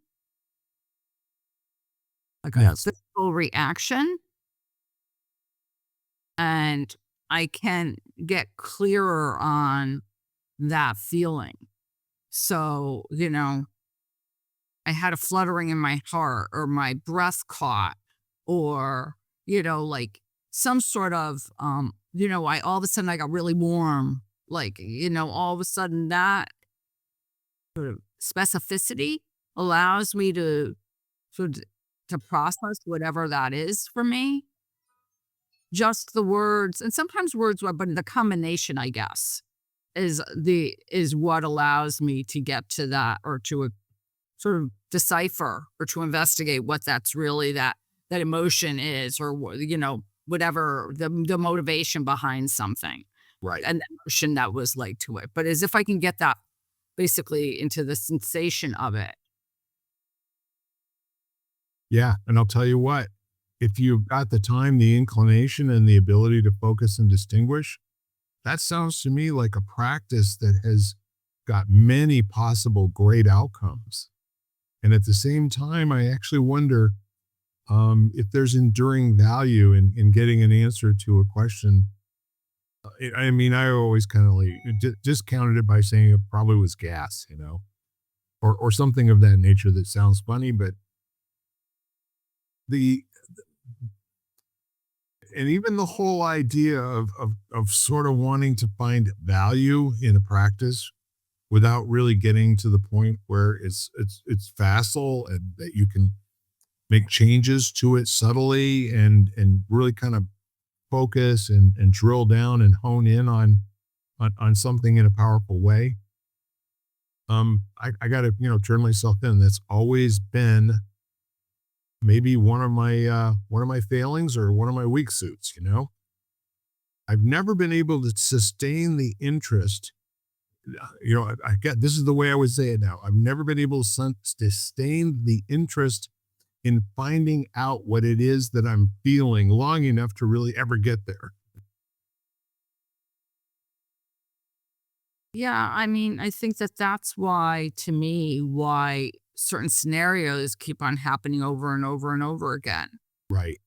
Speaker 3: like a
Speaker 2: Yes.
Speaker 3: physical reaction, and I can get clearer on that feeling. So, I had a fluttering in my heart or my breath caught or, like some sort of, I all of a sudden I got really warm. Like, all of a sudden that sort of specificity allows me to sort of to process whatever that is for me. Just the words, and sometimes words, but the combination, I guess, is what allows me to get to that or to sort of decipher or to investigate what that's really that emotion is or whatever the motivation behind something
Speaker 2: Right.
Speaker 3: and the emotion that was like to it. But as if I can get that basically into the sensation of it.
Speaker 2: Yeah. And I'll tell you what, if you've got the time, the inclination, and the ability to focus and distinguish, that sounds to me like a practice that has got many possible great outcomes. And at the same time, I actually wonder if there's enduring value in getting an answer to a question. I mean, I always kind of like discounted it by saying it probably was gas, or something of that nature that sounds funny, but the and even the whole idea of sort of wanting to find value in a practice without really getting to the point where it's facile and that you can make changes to it subtly and really kind of focus and drill down and hone in on something in a powerful way. I gotta, turn myself in. That's always been maybe one of my failings or one of my weak suits. I've never been able to sustain the interest. I get, this is the way I would say it now. I've never been able to sustain the interest in finding out what it is that I'm feeling long enough to really ever get there.
Speaker 3: Yeah, I mean, I think that that's why, to me, why certain scenarios keep on happening over and over and over again.
Speaker 2: Right.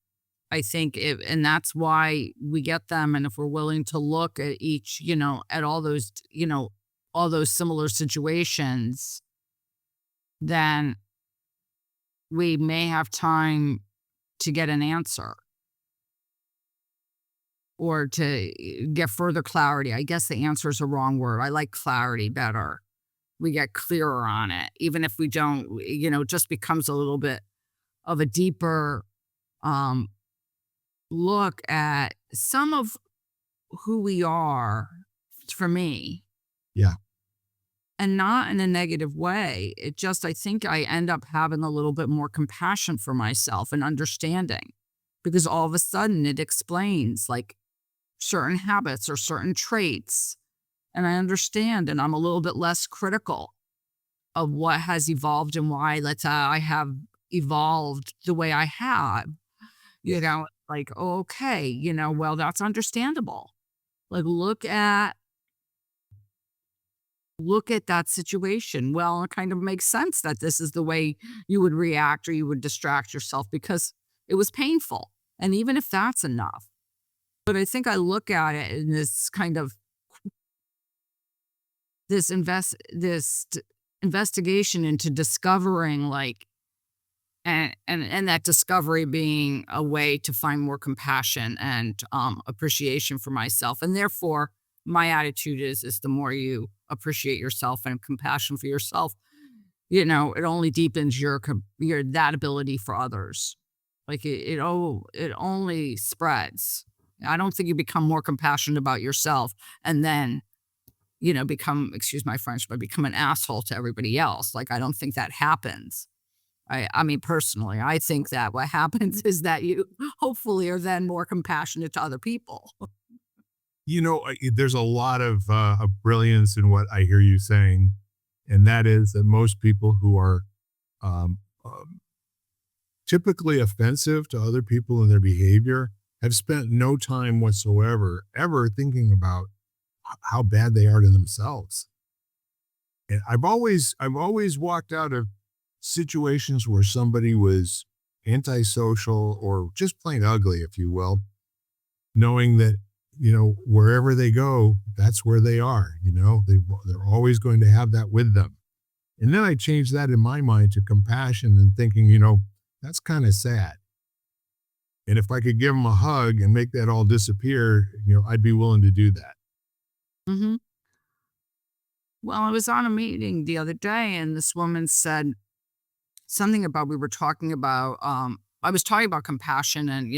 Speaker 3: I think and that's why we get them. And if we're willing to look at each, at all those similar situations, then we may have time to get an answer or to get further clarity. I guess the answer is a wrong word. I like clarity better. We get clearer on it, even if we don't, it just becomes a little bit of a deeper um, look at some of who we are for me,
Speaker 2: Yeah.
Speaker 3: and not in a negative way. It just, I think I end up having a little bit more compassion for myself and understanding because all of a sudden it explains like certain habits or certain traits. And I understand, and I'm a little bit less critical of what has evolved and why I have evolved the way I have, like, okay, well, that's understandable. Like, look at that situation. Well, it kind of makes sense that this is the way you would react or you would distract yourself because it was painful. And even if that's enough, but I think I look at it in this kind of this investigation into discovering like and and that discovery being a way to find more compassion and appreciation for myself. And therefore, my attitude is the more you appreciate yourself and compassion for yourself, it only deepens your that ability for others. Like it only spreads. I don't think you become more compassionate about yourself and then become, excuse my French, but become an asshole to everybody else. Like, I don't think that happens. I mean, personally, I think that what happens is that you hopefully are then more compassionate to other people.
Speaker 2: There's a lot of brilliance in what I hear you saying, and that is that most people who are um, um, typically offensive to other people in their behavior have spent no time whatsoever ever thinking about how bad they are to themselves. And I've always walked out of situations where somebody was antisocial or just plain ugly, if you will, knowing that, wherever they go, that's where they are. They're always going to have that with them. And then I changed that in my mind to compassion and thinking, that's kind of sad. And if I could give them a hug and make that all disappear, I'd be willing to do that.
Speaker 3: Hmm. Well, I was on a meeting the other day, and this woman said something about, we were talking about, I was talking about compassion and,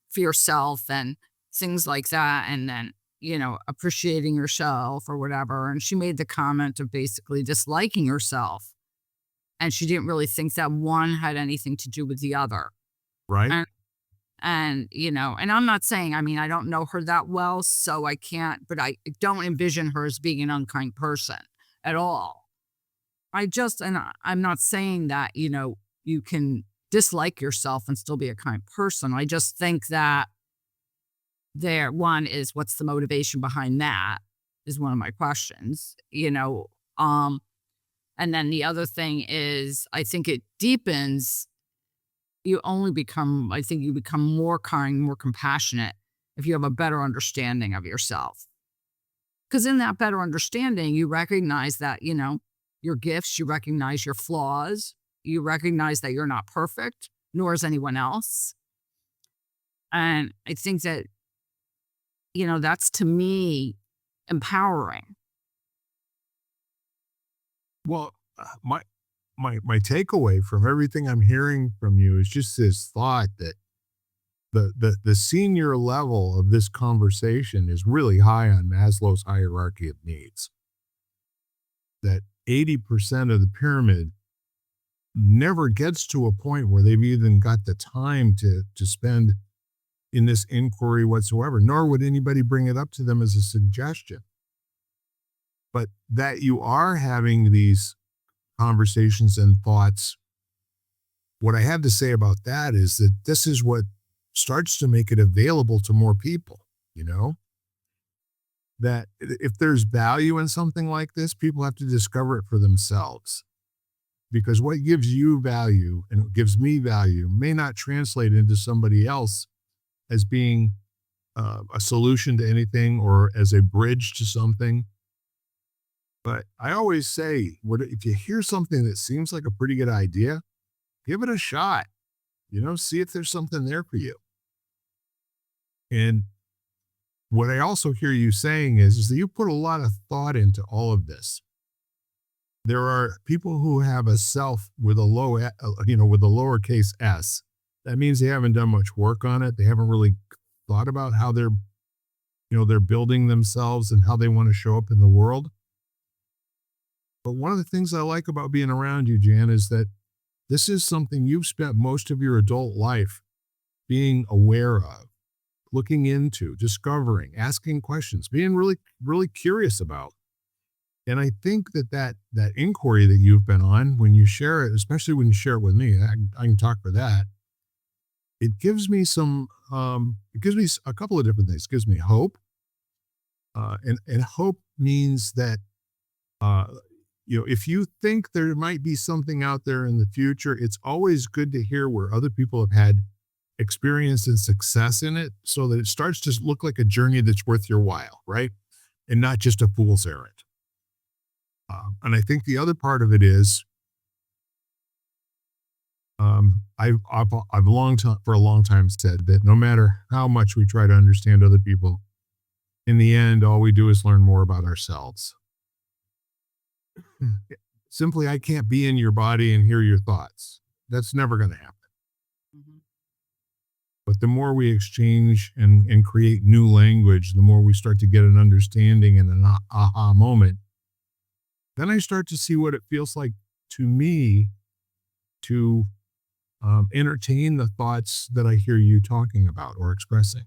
Speaker 3: for yourself and things like that. And then, appreciating yourself or whatever. And she made the comment of basically disliking herself. And she didn't really think that one had anything to do with the other.
Speaker 2: Right?
Speaker 3: And I'm not saying, I mean, I don't know her that well, so I can't, but I don't envision her as being an unkind person at all. I'm not saying that, you can dislike yourself and still be a kind person. I just think that one is, what's the motivation behind that is one of my questions, and then the other thing is, I think it deepens. I think you become more kind, more compassionate if you have a better understanding of yourself. Because in that better understanding, you recognize that, your gifts, you recognize your flaws, you recognize that you're not perfect, nor is anyone else. And I think that, that's, to me, empowering.
Speaker 2: Well, my takeaway from everything I'm hearing from you is just this thought that the senior level of this conversation is really high on Maslow's hierarchy of needs. That 80% of the pyramid never gets to a point where they've even got the time to spend in this inquiry whatsoever, nor would anybody bring it up to them as a suggestion. But that you are having these conversations and thoughts, what I have to say about that is that this is what starts to make it available to more people, that if there's value in something like this, people have to discover it for themselves. Because what gives you value and what gives me value may not translate into somebody else as being a solution to anything or as a bridge to something. But I always say, if you hear something that seems like a pretty good idea, give it a shot. See if there's something there for you. And what I also hear you saying is that you put a lot of thought into all of this. There are people who have a self with a with a lowercase s. That means they haven't done much work on it. They haven't really thought about how they're building themselves and how they want to show up in the world. But one of the things I like about being around you, Jan, is that this is something you've spent most of your adult life being aware of, looking into, discovering, asking questions, being really, really curious about. And I think that inquiry that you've been on, when you share it, especially when you share it with me, I can talk for that. It gives me a couple of different things. It gives me hope. And hope means that, if you think there might be something out there in the future, it's always good to hear where other people have had experience and success in it so that it starts to look like a journey that's worth your while, right? And not just a fool's errand. And I think the other part of it is I've long time for a long time said that no matter how much we try to understand other people, in the end, all we do is learn more about ourselves. Simply, I can't be in your body and hear your thoughts. That's never going to happen.
Speaker 3: Mhm.
Speaker 2: But the more we exchange and create new language, the more we start to get an understanding and an aha moment. Then I start to see what it feels like to me to entertain the thoughts that I hear you talking about or expressing.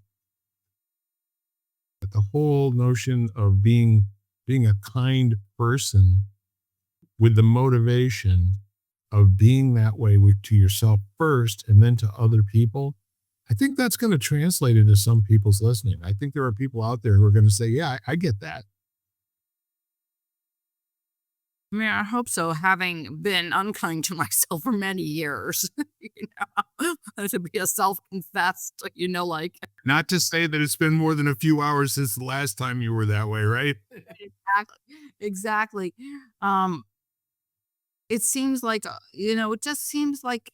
Speaker 2: But the whole notion of being a kind person with the motivation of being that way to yourself first and then to other people, I think that's going to translate into some people's listening. I think there are people out there who are going to say, yeah, I get that.
Speaker 3: I mean, I hope so, having been unkind to myself for many years, to be a self-confessed, like
Speaker 2: Not to say that it's been more than a few hours since the last time you were that way, right?
Speaker 3: exactly, exactly. Um, it seems like, it just seems like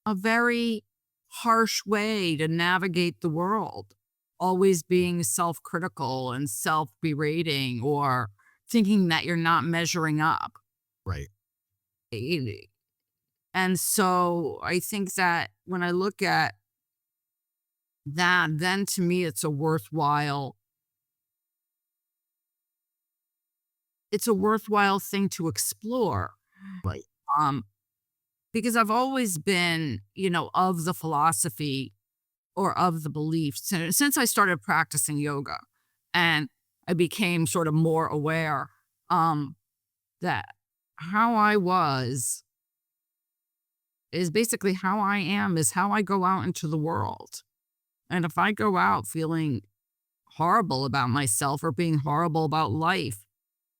Speaker 3: a very harsh way to navigate the world, always being self-critical and self-berating or thinking that you're not measuring up.
Speaker 2: Right.
Speaker 3: Eh, And so I think that when I look at that, then to me it's a worthwhile thing to explore.
Speaker 2: Right.
Speaker 3: Um, because I've always been, of the philosophy or of the belief since I started practicing yoga and I became sort of more aware um that how I was is basically how I am is how I go out into the world. And if I go out feeling horrible about myself or being horrible about life,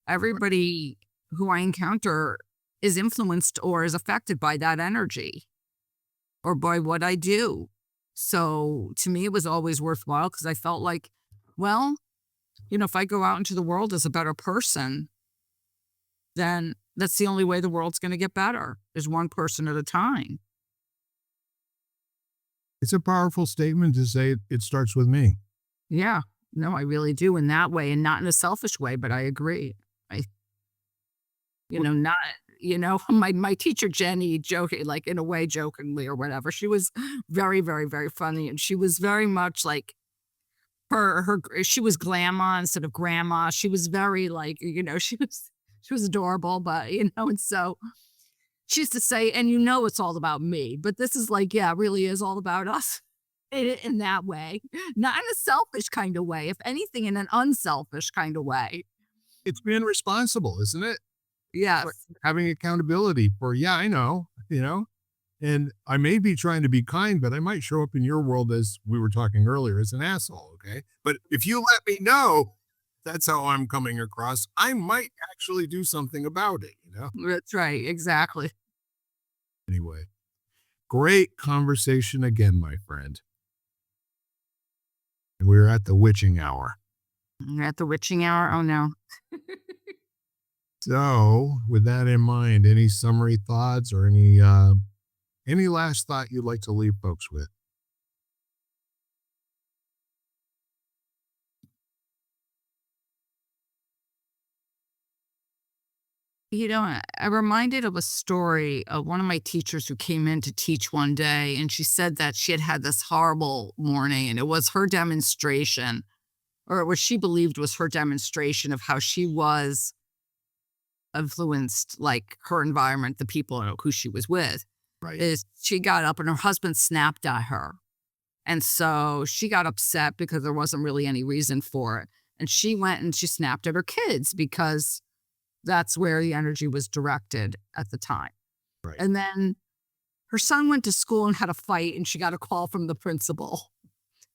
Speaker 3: everybody who I encounter is influenced or is affected by that energy or by what I do. So to me, it was always worthwhile because I felt like, well, if I go out into the world as a better person, then that's the only way the world's going to get better is one person at a time.
Speaker 2: It's a powerful statement to say it starts with me.
Speaker 3: Yeah. No, I really do in that way and not in a selfish way, but I agree. I, not, my teacher, Jenny, joking, like in a way, jokingly or whatever, she was very, very, very funny. And she was very much like she was grandma instead of grandma. She was very like, she was adorable, but, and so she used to say, and it's all about me, but this is like, yeah, it really is all about us in that way, not in a selfish kind of way, if anything, in an unselfish kind of way.
Speaker 2: It's being responsible, isn't it? Like
Speaker 3: Yes.
Speaker 2: having accountability for, yeah, I know, and I may be trying to be kind, but I might show up in your world as we were talking earlier as an asshole. Okay. But if you let me know that's how I'm coming across, I might actually do something about it.
Speaker 3: That's right. Exactly.
Speaker 2: Anyway, great conversation again, my friend. And we're at the witching hour.
Speaker 3: At the witching hour. Oh, no.
Speaker 2: So, with that in mind, any summary thoughts or any last thought you'd like to leave folks with?
Speaker 3: I'm reminded of a story of one of my teachers who came in to teach one day, and she said that she had had this horrible morning, and it was her demonstration, or what she believed was her demonstration of how she was influenced, like her environment, the people who she was with.
Speaker 2: Right.
Speaker 3: Is she got up and her husband snapped at her. And so she got upset because there wasn't really any reason for it. And she went and she snapped at her kids because that's where the energy was directed at the time.
Speaker 2: Right.
Speaker 3: And then her son went to school and had a fight, and she got a call from the principal.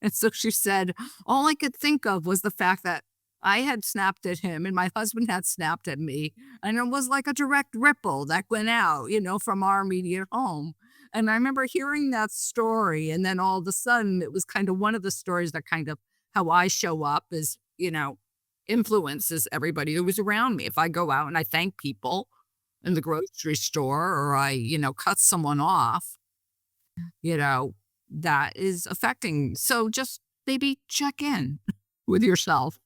Speaker 3: And so she said, all I could think of was the fact that I had snapped at him and my husband had snapped at me. And it was like a direct ripple that went out, from our immediate home. And I remember hearing that story. And then all of a sudden, it was kind of one of the stories that kind of how I show up is, influences everybody who was around me. If I go out and I thank people, in the grocery store, or I, cut someone off, that is affecting. So just maybe check in with yourself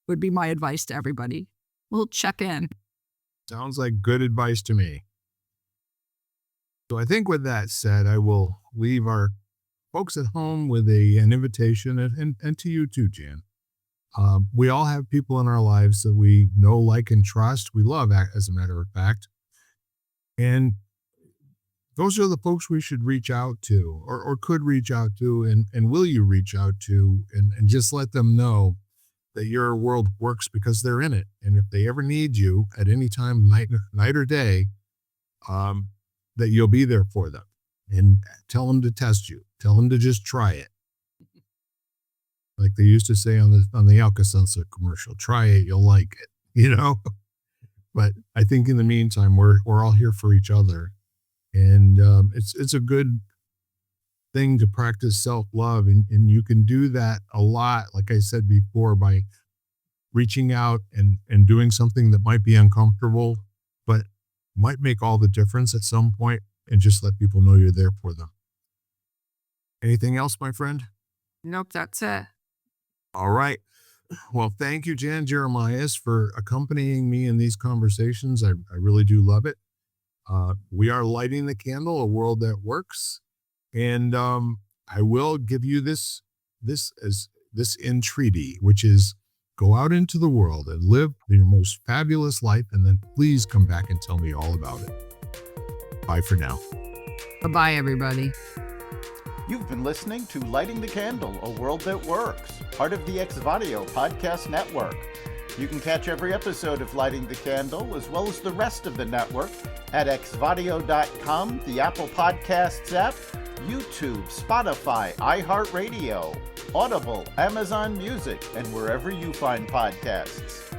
Speaker 3: would be my advice to everybody. We'll check in.
Speaker 2: Sounds like good advice to me. So I think with that said, I will leave our folks at home with an invitation, and to you too, Jan. We all have people in our lives that we know, like, and trust. We love, as a matter of fact. And those are the folks we should reach out to, or could reach out to, and will you reach out to, and just let them know that your world works because they're in it. And if they ever need you at any time, night or day, that you'll be there for them. And tell them to test you. Tell them to just try it. Like they used to say on the Alka-Seltzer commercial, try it, you'll like it, But I think in the meantime, we're all here for each other. And it's a good thing to practice self-love. And you can do that a lot, like I said before, by reaching out and doing something that might be uncomfortable, but might make all the difference at some point, and just let people know you're there for them. Anything else, my friend?
Speaker 3: Nope, that's it.
Speaker 2: All right. Well, thank you, Jan Jeremias, for accompanying me in these conversations. I really do love it. We are lighting the candle, a world that works. And I will give you this entreaty, which is go out into the world and live your most fabulous life, and then please come back and tell me all about it. Bye for now.
Speaker 3: Bye-bye, everybody.
Speaker 4: You've been listening to Lighting the Candle, a world that works, part of the Exvadio podcast network. You can catch every episode of Lighting the Candle, as well as the rest of the network, at exvadio.com, the Apple Podcasts app, YouTube, Spotify, iHeartRadio, Audible, Amazon Music, and wherever you find podcasts.